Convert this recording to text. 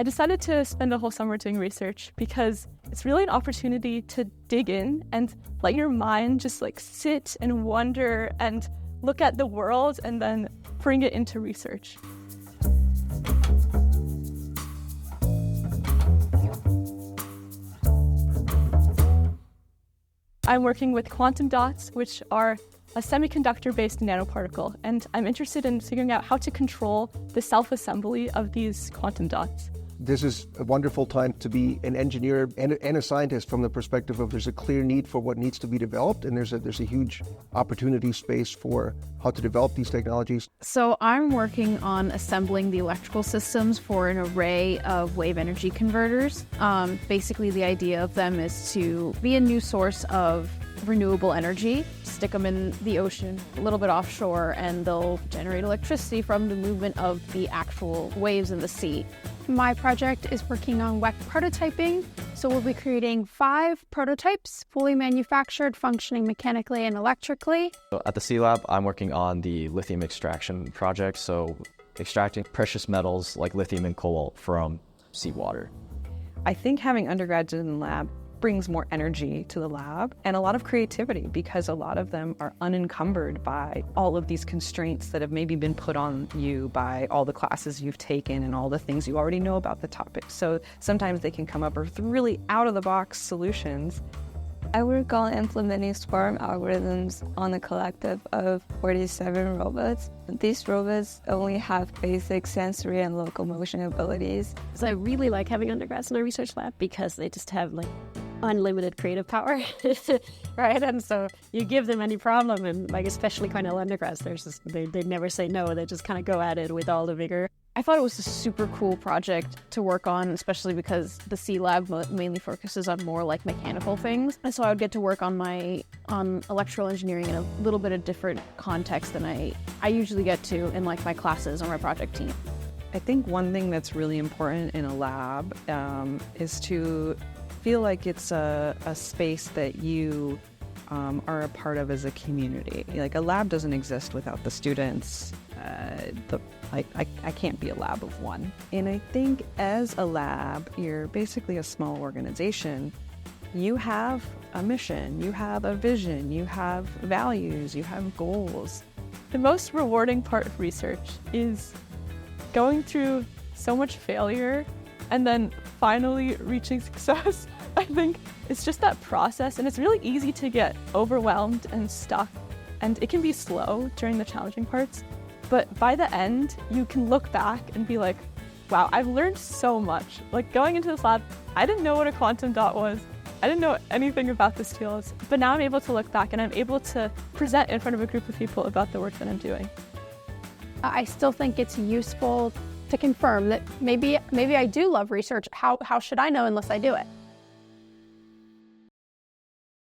I decided to spend a whole summer doing research because it's really an opportunity to dig in and let your mind just like sit and wonder and look at the world and then bring it into research. I'm working with quantum dots, which are a semiconductor-based nanoparticle, and I'm interested in figuring out how to control the self-assembly of these quantum dots. This is a wonderful time to be an engineer and a scientist from the perspective of there's a clear need for what needs to be developed, and there's a huge opportunity space for how to develop these technologies. So I'm working on assembling the electrical systems for an array of wave energy converters. Basically, the idea of them is to be a new source of renewable energy, stick them in the ocean, a little bit offshore, and they'll generate electricity from the movement of the actual waves in the sea. My project is working on WEC prototyping, so we'll be creating 5 prototypes, fully manufactured, functioning mechanically and electrically. So at the C Lab, I'm working on the lithium extraction project, so extracting precious metals like lithium and cobalt from seawater. I think having undergrads in the lab brings more energy to the lab and a lot of creativity because a lot of them are unencumbered by all of these constraints that have maybe been put on you by all the classes you've taken and all the things you already know about the topic. So sometimes they can come up with really out-of-the-box solutions. I work on implementing swarm algorithms on a collective of 47 robots. These robots only have basic sensory and locomotion abilities. So I really like having undergrads in our research lab because they just have like unlimited creative power, right? And so you give them any problem, and like especially Cornell undergrads, they never say no. They just kind of go at it with all the vigor. I thought it was a super cool project to work on, especially because the C Lab mainly focuses on more like mechanical things. And so I would get to work on electrical engineering in a little bit of different context than I usually get to in like my classes or my project team. I think one thing that's really important in a lab is to feel like it's a space that you are a part of as a community. Like a lab doesn't exist without the students. I can't be a lab of one. And I think as a lab, you're basically a small organization. You have a mission, you have a vision, you have values, you have goals. The most rewarding part of research is going through so much failure and then finally reaching success. I think it's just that process, and it's really easy to get overwhelmed and stuck, and it can be slow during the challenging parts. But by the end, you can look back and be like, wow, I've learned so much. Like going into this lab, I didn't know what a quantum dot was. I didn't know anything about this field, but now I'm able to look back and I'm able to present in front of a group of people about the work that I'm doing. I still think it's useful to confirm that maybe I do love research. How should I know unless I do it?